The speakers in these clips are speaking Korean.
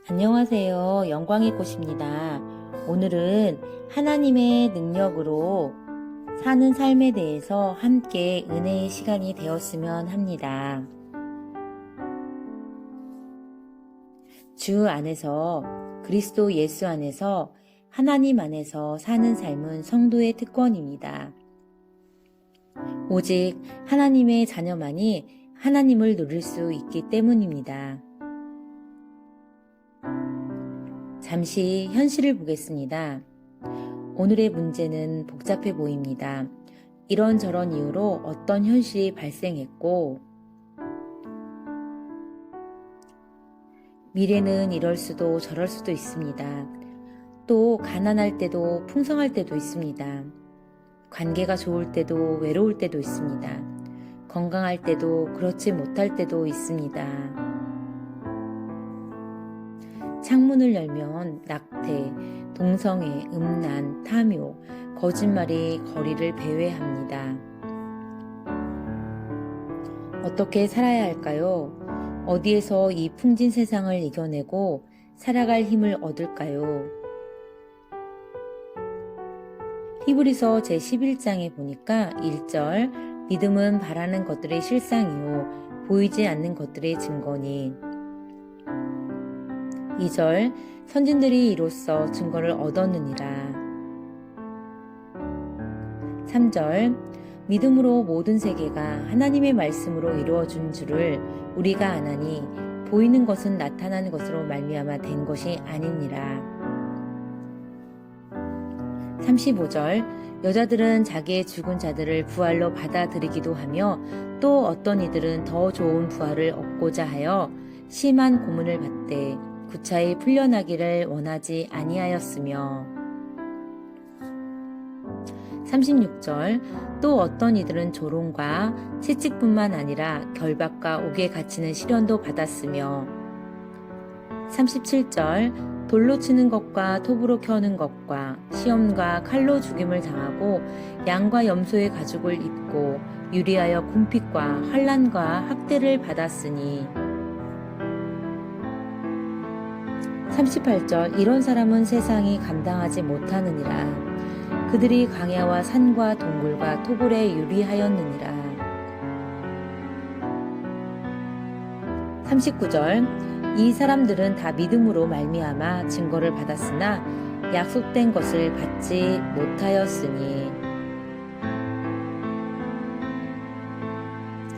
안녕하세요. 영광의 꽃입니다. 오늘은 하나님의 능력으로 사는 삶에 대해서 함께 은혜의 시간이 되었으면 합니다. 주 안에서, 그리스도 예수 안에서, 하나님 안에서 사는 삶은 성도의 특권입니다. 오직 하나님의 자녀만이 하나님을 누릴 수 있기 때문입니다. 잠시 현실을 보겠습니다. 오늘의 문제는 복잡해 보입니다. 이런저런 이유로 어떤 현실이 발생했고, 미래는 이럴 수도 저럴 수도 있습니다. 또 가난할 때도 풍성할 때도 있습니다. 관계가 좋을 때도 외로울 때도 있습니다. 건강할 때도 그렇지 못할 때도 있습니다. 창문을 열면 낙태, 동성애, 음란, 탐욕, 거짓말이 거리를 배회합니다. 어떻게 살아야 할까요? 어디에서 이 풍진 세상을 이겨내고 살아갈 힘을 얻을까요? 히브리서 제11장에 보니까 1절, 믿음은 바라는 것들의 실상이요 보이지 않는 것들의 증거니. 2절, 선진들이 이로써 증거를 얻었느니라. 3절, 믿음으로 모든 세계가 하나님의 말씀으로 이루어진 줄을 우리가 아나니 보이는 것은 나타나는 것으로 말미암아 된 것이 아니니라. 35절, 여자들은 자기의 죽은 자들을 부활로 받아들이기도 하며 또 어떤 이들은 더 좋은 부활을 얻고자 하여 심한 고문을 받되 구차히 풀려나기를 원하지 아니하였으며. 36절, 또 어떤 이들은 조롱과 채찍뿐만 아니라 결박과 옥에 갇히는 시련도 받았으며. 37절, 돌로 치는 것과 톱으로 켜는 것과 시험과 칼로 죽임을 당하고 양과 염소의 가죽을 입고 유리하여 궁핍과 환난과 학대를 받았으니. 38절, 이런 사람은 세상이 감당하지 못하느니라. 그들이 광야와 산과 동굴과 토굴에 유리하였느니라. 39절, 이 사람들은 다 믿음으로 말미암아 증거를 받았으나 약속된 것을 받지 못하였으니.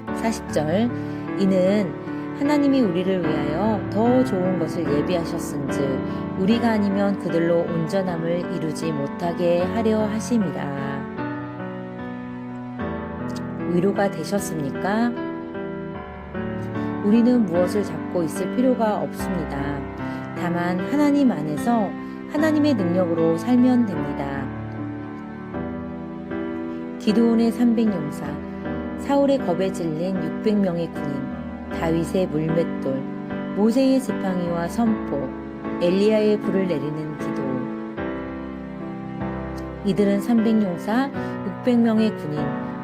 40절, 이는 하나님이 우리를 위하여 더 좋은 것을 예비하셨은즉 우리가 아니면 그들로 온전함을 이루지 못하게 하려 하심이라. 위로가 되셨습니까? 우리는 무엇을 잡고 있을 필요가 없습니다. 다만 하나님 안에서 하나님의 능력으로 살면 됩니다. 기드온의 300용사, 사울의 겁에 질린 600명의 군인, 다윗의 물맷돌, 모세의 지팡이와 선포, 엘리야의 불을 내리는 기도. 이들은 300용사, 600명의 군인,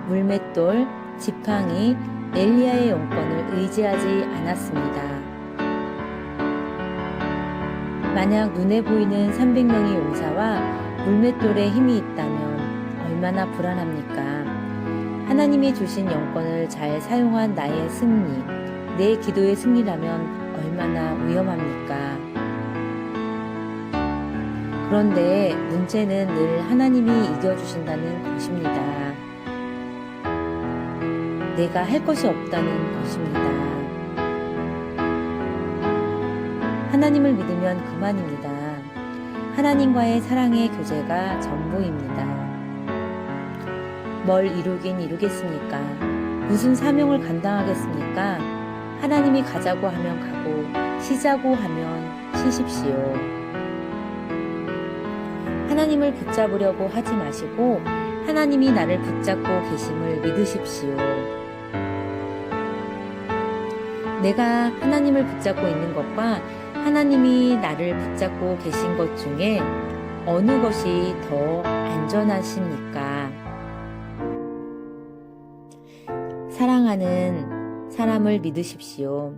물맷돌, 지팡이, 엘리야의 용권을 의지하지 않았습니다. 만약 눈에 보이는 300명의 용사와 물맷돌의 힘이 있다면 얼마나 불안합니까? 하나님이 주신 영권을 잘 사용한 나의 승리, 내 기도의 승리라면 얼마나 위험합니까? 그런데 문제는 늘 하나님이 이겨주신다는 것입니다. 내가 할 것이 없다는 것입니다. 하나님을 믿으면 그만입니다. 하나님과의 사랑의 교제가 전부입니다. 뭘 이루긴 이루겠습니까? 무슨 사명을 감당하겠습니까? 하나님이 가자고 하면 가고 쉬자고 하면 쉬십시오. 하나님을 붙잡으려고 하지 마시고 하나님이 나를 붙잡고 계심을 믿으십시오. 내가 하나님을 붙잡고 있는 것과 하나님이 나를 붙잡고 계신 것 중에 어느 것이 더 안전하십니까? 사랑하는 사람을 믿으십시오.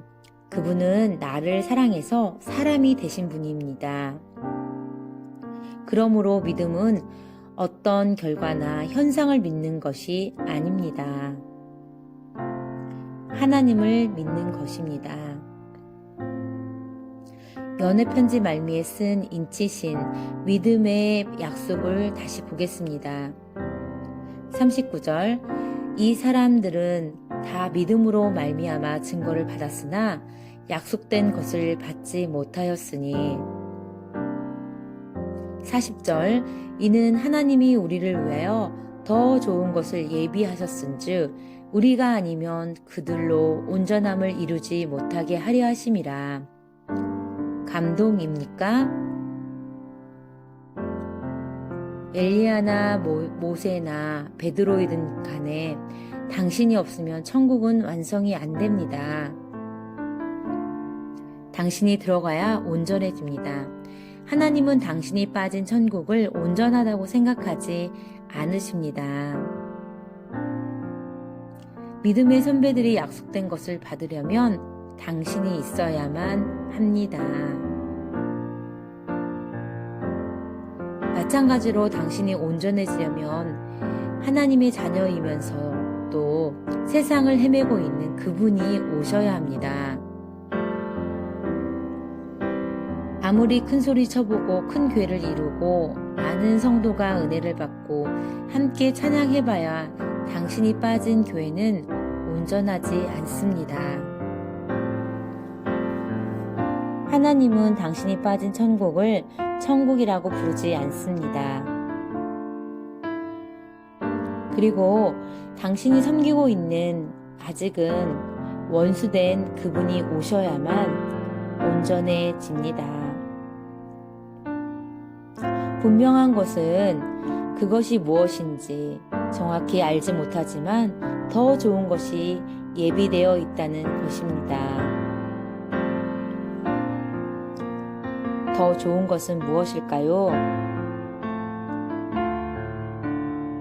그분은 나를 사랑해서 사람이 되신 분입니다. 그러므로 믿음은 어떤 결과나 현상을 믿는 것이 아닙니다. 하나님을 믿는 것입니다. 연애편지 말미에 쓴 인치신 믿음의 약속을 다시 보겠습니다. 39절 이 사람들은 다 믿음으로 말미암아 증거를 받았으나 약속된 것을 받지 못하였으니 40절 이는 하나님이 우리를 위하여 더 좋은 것을 예비하셨은즉 우리가 아니면 그들로 온전함을 이루지 못하게 하려 하심이라. 감동입니까? 엘리야나 모세나 베드로이든 간에 당신이 없으면 천국은 완성이 안 됩니다. 당신이 들어가야 온전해집니다. 하나님은 당신이 빠진 천국을 온전하다고 생각하지 않으십니다. 믿음의 선배들이 약속된 것을 받으려면 당신이 있어야만 합니다. 마찬가지로 당신이 온전해지려면 하나님의 자녀이면서 또 세상을 헤매고 있는 그분이 오셔야 합니다. 아무리 큰 소리 쳐보고 큰 괴를 이루고 많은 성도가 은혜를 받고 함께 찬양해봐야 당신이 빠진 교회는 온전하지 않습니다. 하나님은 당신이 빠진 천국을 천국이라고 부르지 않습니다. 그리고 당신이 섬기고 있는 아직은 원수된 그분이 오셔야만 온전해집니다. 분명한 것은 그것이 무엇인지 정확히 알지 못하지만 더 좋은 것이 예비되어 있다는 것입니다. 더 좋은 것은 무엇일까요?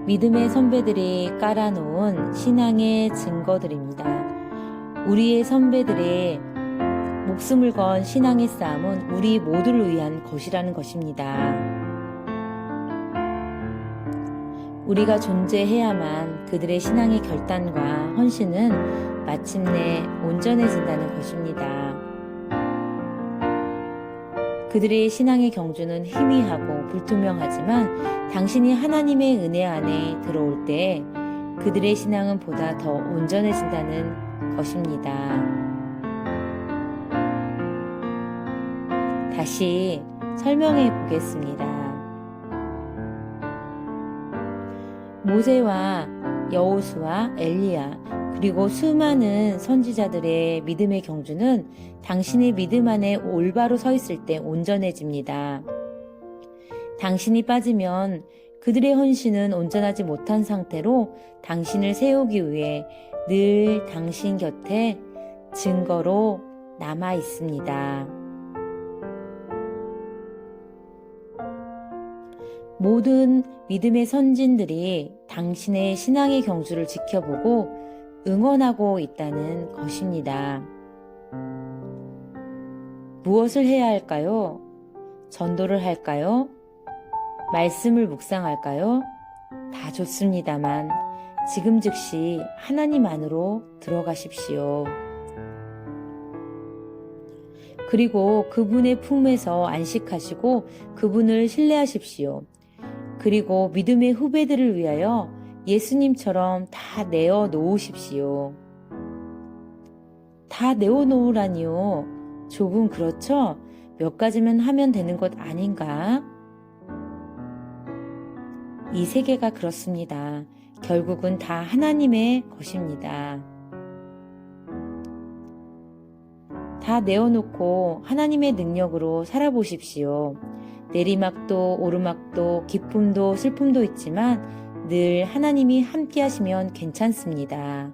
믿음의 선배들이 깔아놓은 신앙의 증거들입니다. 우리의 선배들의 목숨을 건 신앙의 싸움은 우리 모두를 위한 것이라는 것입니다. 우리가 존재해야만 그들의 신앙의 결단과 헌신은 마침내 온전해진다는 것입니다. 그들의 신앙의 경주는 희미하고 불투명하지만 당신이 하나님의 은혜 안에 들어올 때 그들의 신앙은 보다 더 온전해진다는 것입니다. 다시 설명해 보겠습니다. 모세와 여호수아, 엘리야, 그리고 수많은 선지자들의 믿음의 경주는 당신의 믿음 안에 올바로 서 있을 때 온전해집니다. 당신이 빠지면 그들의 헌신은 온전하지 못한 상태로 당신을 세우기 위해 늘 당신 곁에 증거로 남아 있습니다. 모든 믿음의 선진들이 당신의 신앙의 경주를 지켜보고 응원하고 있다는 것입니다. 무엇을 해야 할까요? 전도를 할까요? 말씀을 묵상할까요? 다 좋습니다만 지금 즉시 하나님 안으로 들어가십시오. 그리고 그분의 품에서 안식하시고 그분을 신뢰하십시오. 그리고 믿음의 후배들을 위하여 예수님처럼 다 내어 놓으십시오. 다 내어 놓으라니요. 조금 그렇죠? 몇 가지만 하면 되는 것 아닌가? 이 세계가 그렇습니다. 결국은 다 하나님의 것입니다. 다 내어놓고 하나님의 능력으로 살아보십시오. 내리막도 오르막도 기쁨도 슬픔도 있지만 늘 하나님이 함께 하시면 괜찮습니다.